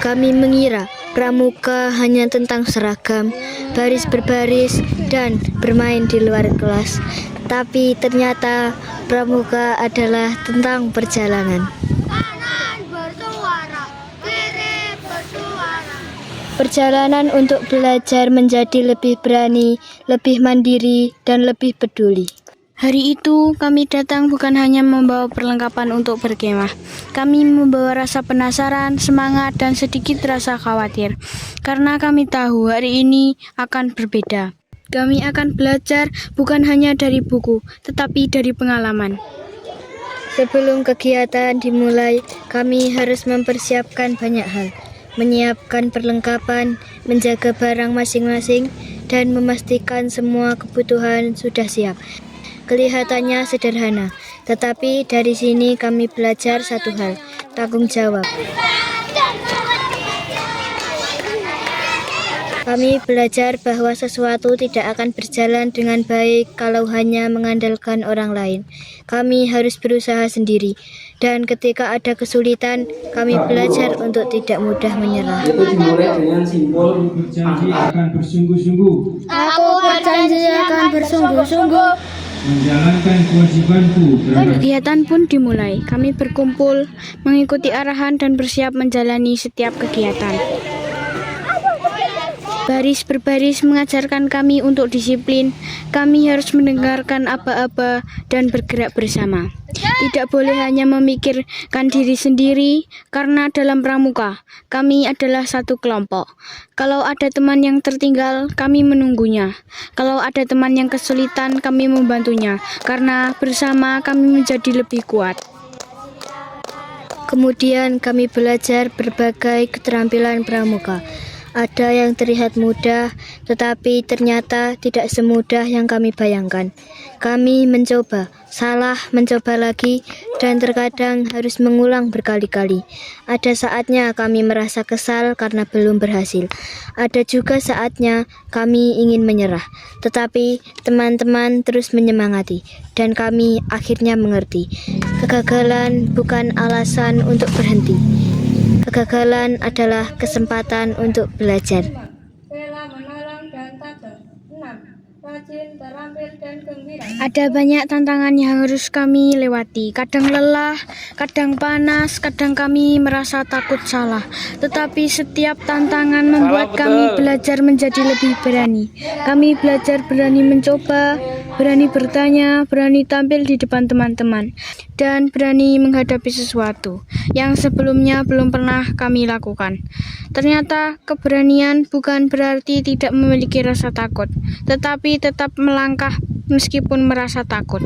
Kami mengira pramuka hanya tentang seragam, baris berbaris, dan bermain di luar kelas. Tapi ternyata pramuka adalah tentang perjalanan. Kanan bersuara, kiri bersuara. Perjalanan untuk belajar menjadi lebih berani, lebih mandiri, dan lebih peduli. Hari itu kami datang bukan hanya membawa perlengkapan untuk berkemah. Kami membawa rasa penasaran, semangat, dan sedikit rasa khawatir. Karena kami tahu hari ini akan berbeda. Kami akan belajar bukan hanya dari buku, tetapi dari pengalaman. Sebelum kegiatan dimulai, kami harus mempersiapkan banyak hal. Menyiapkan perlengkapan, menjaga barang masing-masing, dan memastikan semua kebutuhan sudah siap. Kelihatannya sederhana, tetapi dari sini kami belajar satu hal, tanggung jawab. Kami belajar bahwa sesuatu tidak akan berjalan dengan baik kalau hanya mengandalkan orang lain. Kami harus berusaha sendiri, dan ketika ada kesulitan, kami belajar untuk tidak mudah menyerah. Itu dimulai dengan simbol berjanji akan bersungguh-sungguh Aku berjanji akan bersungguh-sungguh menjalankan kewajibanku terhadap Kegiatan pun dimulai. Kami berkumpul, mengikuti arahan dan bersiap menjalani setiap kegiatan. Baris berbaris mengajarkan kami untuk disiplin. Kami harus mendengarkan aba-aba dan bergerak bersama. Tidak boleh hanya memikirkan diri sendiri, karena dalam pramuka, kami adalah satu kelompok. Kalau ada teman yang tertinggal, kami menunggunya. Kalau ada teman yang kesulitan, kami membantunya. Karena bersama kami menjadi lebih kuat. Kemudian kami belajar berbagai keterampilan pramuka. Ada yang terlihat mudah, tetapi ternyata tidak semudah yang kami bayangkan. Kami mencoba, salah, mencoba lagi, dan terkadang harus mengulang berkali-kali. Ada saatnya kami merasa kesal karena belum berhasil. Ada juga saatnya kami ingin menyerah, tetapi teman-teman terus menyemangati, dan kami akhirnya mengerti. Kegagalan bukan alasan untuk berhenti. Kegagalan adalah kesempatan untuk belajar. Rela menolong dan tabah. 6. Rajin, terampil, dan gembira. Ada banyak tantangan yang harus kami lewati. Kadang lelah, kadang panas, kadang kami merasa takut salah. Tetapi setiap tantangan membuat kami belajar menjadi lebih berani. Kami belajar berani mencoba, berani bertanya, berani tampil di depan teman-teman, dan berani menghadapi sesuatu yang sebelumnya belum pernah kami lakukan. Ternyata keberanian bukan berarti tidak memiliki rasa takut, tetapi tetap melangkah meskipun merasa takut.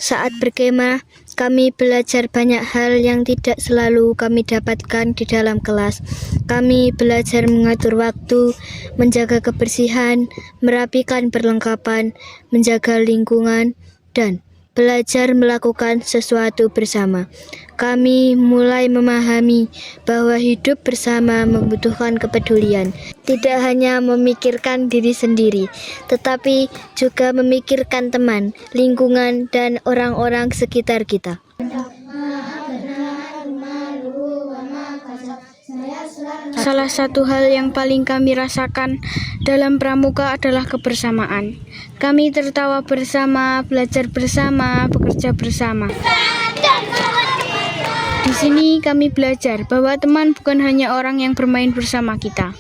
Saat berkemah, kami belajar banyak hal yang tidak selalu kami dapatkan di dalam kelas. Kami belajar mengatur waktu, menjaga kebersihan, merapikan perlengkapan, menjaga lingkungan, dan belajar melakukan sesuatu bersama. Kami mulai memahami bahwa hidup bersama membutuhkan kepedulian. Tidak hanya memikirkan diri sendiri, tetapi juga memikirkan teman, lingkungan, dan orang-orang sekitar kita. Salah satu hal yang paling kami rasakan dalam pramuka adalah kebersamaan. Kami tertawa bersama, belajar bersama, bekerja bersama. Di sini kami belajar bahwa teman bukan hanya orang yang bermain bersama kita.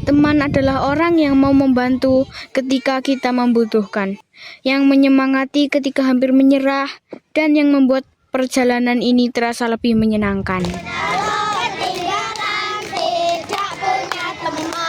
Teman adalah orang yang mau membantu ketika kita membutuhkan, yang menyemangati ketika hampir menyerah, dan yang membuat perjalanan ini terasa lebih menyenangkan.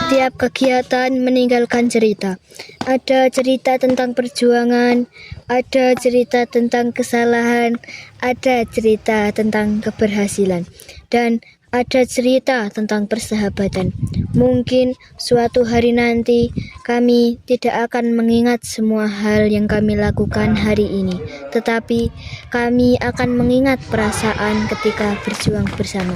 Tiap kegiatan meninggalkan cerita. Ada cerita tentang perjuangan, ada cerita tentang kesalahan, ada cerita tentang keberhasilan, dan ada cerita tentang persahabatan. Mungkin suatu hari nanti kami tidak akan mengingat semua hal yang kami lakukan hari ini, tetapi kami akan mengingat perasaan ketika berjuang bersama,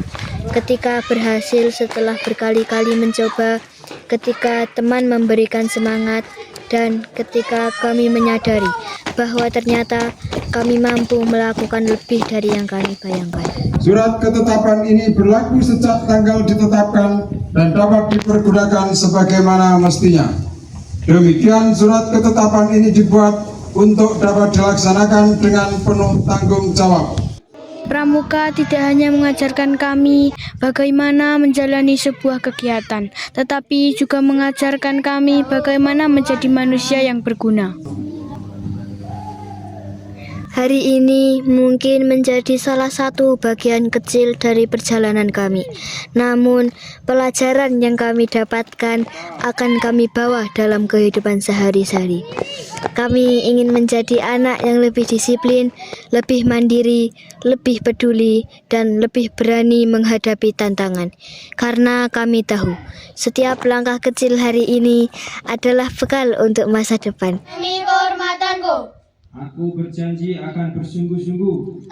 ketika berhasil setelah berkali-kali mencoba, ketika teman memberikan semangat, dan ketika kami menyadari bahwa ternyata kami mampu melakukan lebih dari yang kami bayangkan. Surat ketetapan ini berlaku sejak tanggal ditetapkan dan dapat dipergunakan sebagaimana mestinya. Demikian surat ketetapan ini dibuat untuk dapat dilaksanakan dengan penuh tanggung jawab. Pramuka tidak hanya mengajarkan kami bagaimana menjalani sebuah kegiatan, tetapi juga mengajarkan kami bagaimana menjadi manusia yang berguna. Hari ini mungkin menjadi salah satu bagian kecil dari perjalanan kami. Namun, pelajaran yang kami dapatkan akan kami bawa dalam kehidupan sehari-hari. Kami ingin menjadi anak yang lebih disiplin, lebih mandiri, lebih peduli, dan lebih berani menghadapi tantangan. Karena kami tahu, setiap langkah kecil hari ini adalah bekal untuk masa depan. Demi kehormatanku. Aku berjanji akan bersungguh-sungguh.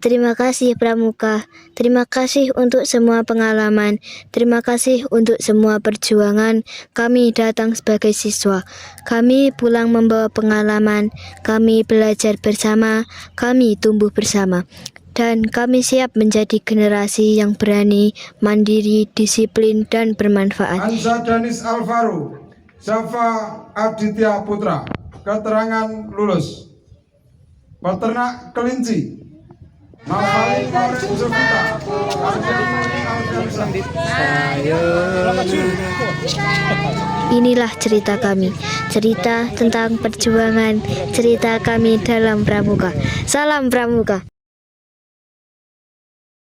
Terima kasih Pramuka, terima kasih untuk semua pengalaman, terima kasih untuk semua perjuangan. Kami datang sebagai siswa, kami pulang membawa pengalaman, kami belajar bersama, kami tumbuh bersama. Dan kami siap menjadi generasi yang berani, mandiri, disiplin, dan bermanfaat. Anza Danis Alvaro, Safa Aditya Putra. Keterangan lulus. Peternak kelinci. Nafali Loren Jovita. Inilah cerita kami, cerita tentang perjuangan, cerita kami dalam Pramuka. Salam Pramuka.